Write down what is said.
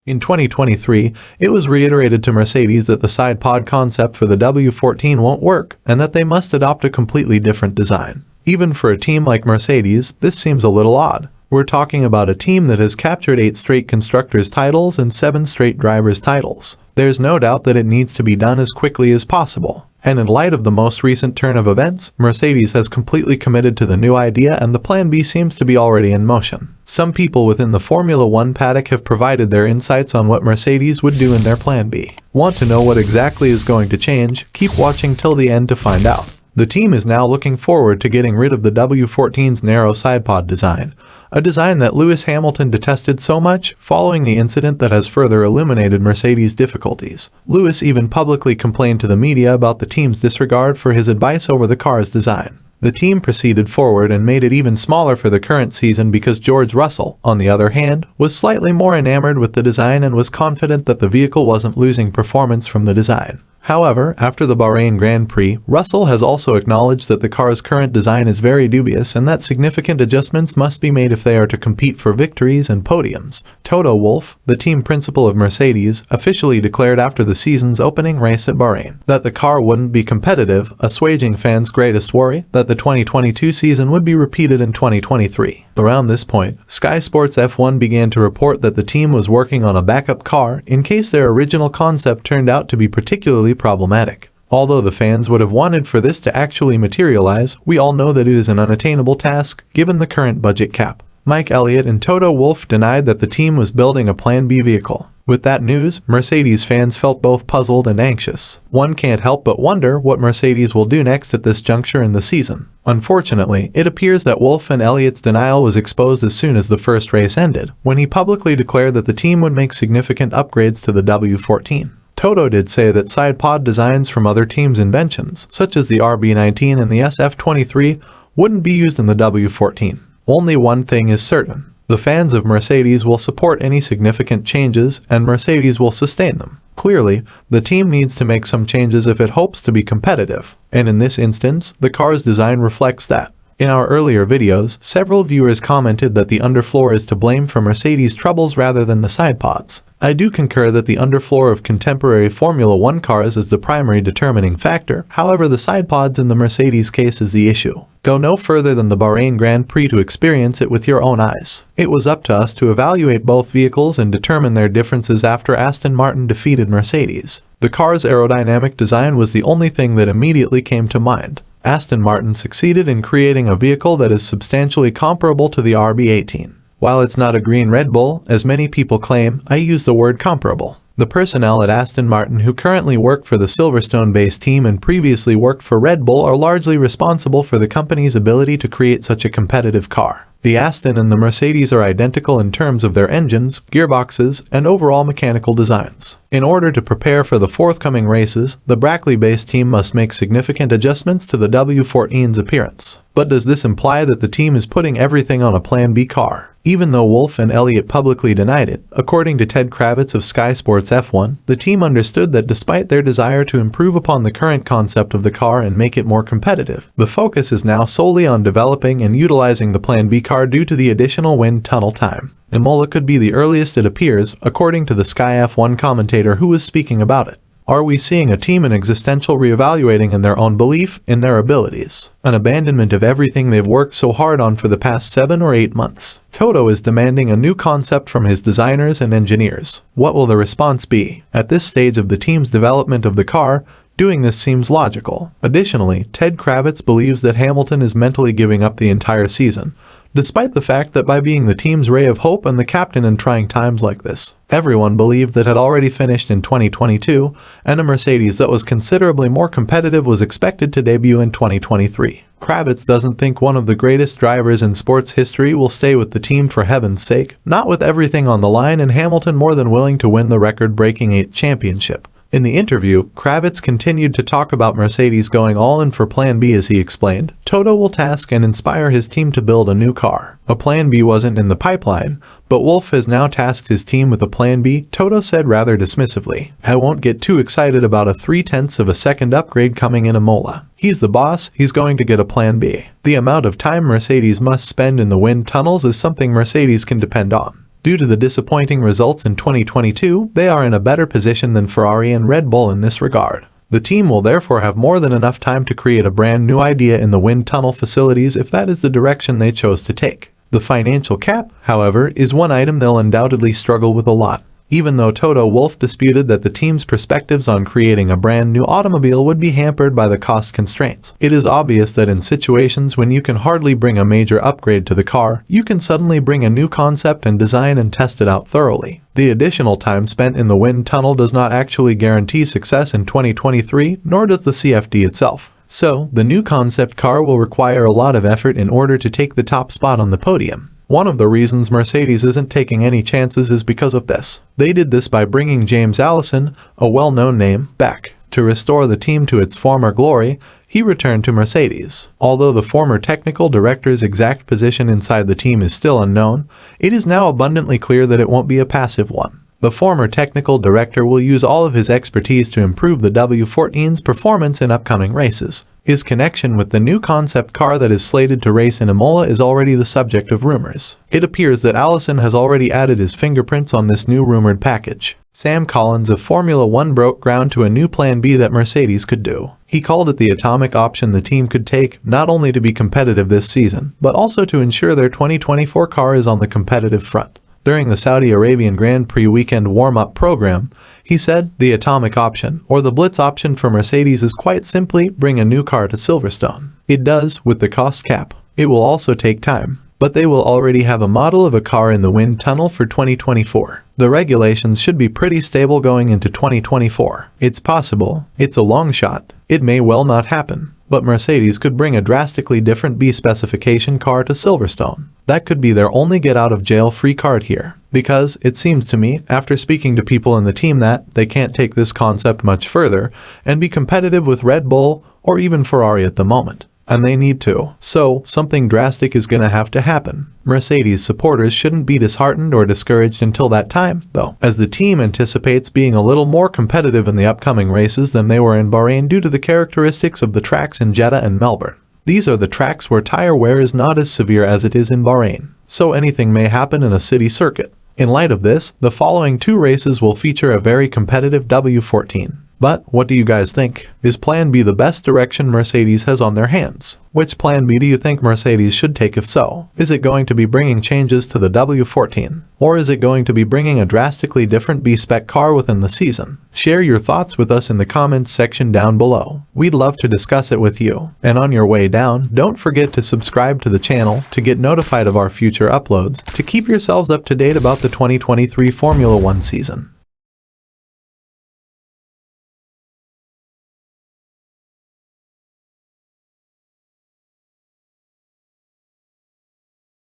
In 2023, it was reiterated to Mercedes that the side pod concept for the W14 won't work and that they must adopt a completely different design. Even for a team like Mercedes, this seems a little odd. We're talking about a team that has captured 8 straight constructors titles and 7 straight drivers titles. There's no doubt that it needs to be done as quickly as possible. And in light of the most recent turn of events, Mercedes has completely committed to the new idea and the plan B seems to be already in motion. Some people within the Formula 1 paddock have provided their insights on what Mercedes would do in their plan B. Want to know what exactly is going to change? Keep watching till the end to find out. The team is now looking forward to getting rid of the W14's narrow sidepod design, a design that Lewis Hamilton detested so much following the incident that has further illuminated Mercedes' difficulties. Lewis even publicly complained to the media about the team's disregard for his advice over the car's design. The team proceeded forward and made it even smaller for the current season because George Russell, on the other hand, was slightly more enamored with the design and was confident that the vehicle wasn't losing performance from the design. However, after the Bahrain Grand Prix, Russell has also acknowledged that the car's current design is very dubious and that significant adjustments must be made if they are to compete for victories and podiums. Toto Wolff, the team principal of Mercedes, officially declared after the season's opening race at Bahrain that the car wouldn't be competitive, assuaging fans' greatest worry that the 2022 season would be repeated in 2023. Around this point, Sky Sports F1 began to report that the team was working on a backup car in case their original concept turned out to be particularly problematic. Although the fans would have wanted for this to actually materialize, we all know that it is an unattainable task given the current budget cap. Mike Elliott and Toto Wolff denied that the team was building a Plan B vehicle. With that news, Mercedes fans felt both puzzled and anxious. One can't help but wonder what Mercedes will do next at this juncture in the season. Unfortunately, it appears that Wolff and Elliott's denial was exposed as soon as the first race ended, when he publicly declared that the team would make significant upgrades to the W14. Toto did say that side pod designs from other teams' inventions, such as the RB19 and the SF23, wouldn't be used in the W14. Only one thing is certain. The fans of Mercedes will support any significant changes, and Mercedes will sustain them. Clearly, the team needs to make some changes if it hopes to be competitive, and in this instance, the car's design reflects that. In our earlier videos, several viewers commented that the underfloor is to blame for Mercedes' troubles rather than the side pods. I do concur that the underfloor of contemporary Formula 1 cars is the primary determining factor, however the side pods in the Mercedes case is the issue. Go no further than the Bahrain Grand Prix to experience it with your own eyes. It was up to us to evaluate both vehicles and determine their differences after Aston Martin defeated Mercedes. The car's aerodynamic design was the only thing that immediately came to mind. Aston Martin succeeded in creating a vehicle that is substantially comparable to the RB18. While it's not a green Red Bull, as many people claim, I use the word comparable. The personnel at Aston Martin who currently work for the Silverstone-based team and previously worked for Red Bull are largely responsible for the company's ability to create such a competitive car. The Aston and the Mercedes are identical in terms of their engines, gearboxes, and overall mechanical designs. In order to prepare for the forthcoming races, the Brackley-based team must make significant adjustments to the W14's appearance. But does this imply that the team is putting everything on a Plan B car? Even though Wolff and Elliott publicly denied it, according to Ted Kravitz of Sky Sports F1, the team understood that despite their desire to improve upon the current concept of the car and make it more competitive, the focus is now solely on developing and utilizing the Plan B car due to the additional wind tunnel time. Imola could be the earliest it appears, according to the Sky F1 commentator who was speaking about it. Are we seeing a team in existential reevaluating in their own belief in their abilities? An abandonment of everything they've worked so hard on for the past 7 or 8 months. Toto is demanding a new concept from his designers and engineers. What will the response be? At this stage of the team's development of the car, doing this seems logical. Additionally, Ted Kravitz believes that Hamilton is mentally giving up the entire season, despite the fact that by being the team's ray of hope and the captain in trying times like this, everyone believed that had already finished in 2022, and a Mercedes that was considerably more competitive was expected to debut in 2023. Kravitz doesn't think one of the greatest drivers in sports history will stay with the team for heaven's sake, not with everything on the line and Hamilton more than willing to win the record-breaking 8th championship. In the interview, Kravitz continued to talk about Mercedes going all in for Plan B as he explained. Toto will task and inspire his team to build a new car. A Plan B wasn't in the pipeline, but Wolff has now tasked his team with a Plan B, Toto said rather dismissively. I won't get too excited about a 0.3 of a second upgrade coming in Imola. He's the boss, he's going to get a Plan B. The amount of time Mercedes must spend in the wind tunnels is something Mercedes can depend on. Due to the disappointing results in 2022, they are in a better position than Ferrari and Red Bull in this regard. The team will therefore have more than enough time to create a brand new idea in the wind tunnel facilities if that is the direction they chose to take. The financial cap, however, is one item they'll undoubtedly struggle with a lot. Even though Toto Wolff disputed that the team's perspectives on creating a brand new automobile would be hampered by the cost constraints, it is obvious that in situations when you can hardly bring a major upgrade to the car, you can suddenly bring a new concept and design and test it out thoroughly. The additional time spent in the wind tunnel does not actually guarantee success in 2023, nor does the CFD itself. So, the new concept car will require a lot of effort in order to take the top spot on the podium. One of the reasons Mercedes isn't taking any chances is because of this. They did this by bringing James Allison, a well-known name, back. To restore the team to its former glory, he returned to Mercedes. Although the former technical director's exact position inside the team is still unknown, it is now abundantly clear that it won't be a passive one. The former technical director will use all of his expertise to improve the W14's performance in upcoming races. His connection with the new concept car that is slated to race in Imola is already the subject of rumors. It appears that Allison has already added his fingerprints on this new rumored package. Sam Collins of Formula One broke ground to a new plan B that Mercedes could do. He called it the atomic option the team could take, not only to be competitive this season, but also to ensure their 2024 car is on the competitive front. During the Saudi Arabian Grand Prix weekend warm-up program, he said, "The atomic option, or the blitz option for Mercedes is quite simply bring a new car to Silverstone. It does, with the cost cap. It will also take time, but they will already have a model of a car in the wind tunnel for 2024. The regulations should be pretty stable going into 2024. It's possible. It's a long shot. It may well not happen. But Mercedes could bring a drastically different B specification car to Silverstone. That could be their only get-out-of-jail-free card here. Because, it seems to me, after speaking to people in the team that they can't take this concept much further and be competitive with Red Bull or even Ferrari at the moment. And they need to. So, something drastic is gonna have to happen. Mercedes supporters shouldn't be disheartened or discouraged until that time, though, as the team anticipates being a little more competitive in the upcoming races than they were in Bahrain due to the characteristics of the tracks in Jeddah and Melbourne. These are the tracks where tire wear is not as severe as it is in Bahrain, so anything may happen in a city circuit. In light of this, the following two races will feature a very competitive W14. But, what do you guys think? Is Plan B the best direction Mercedes has on their hands? Which Plan B do you think Mercedes should take if so? Is it going to be bringing changes to the W14? Or is it going to be bringing a drastically different B-spec car within the season? Share your thoughts with us in the comments section down below. We'd love to discuss it with you. And on your way down, don't forget to subscribe to the channel to get notified of our future uploads to keep yourselves up to date about the 2023 Formula One season.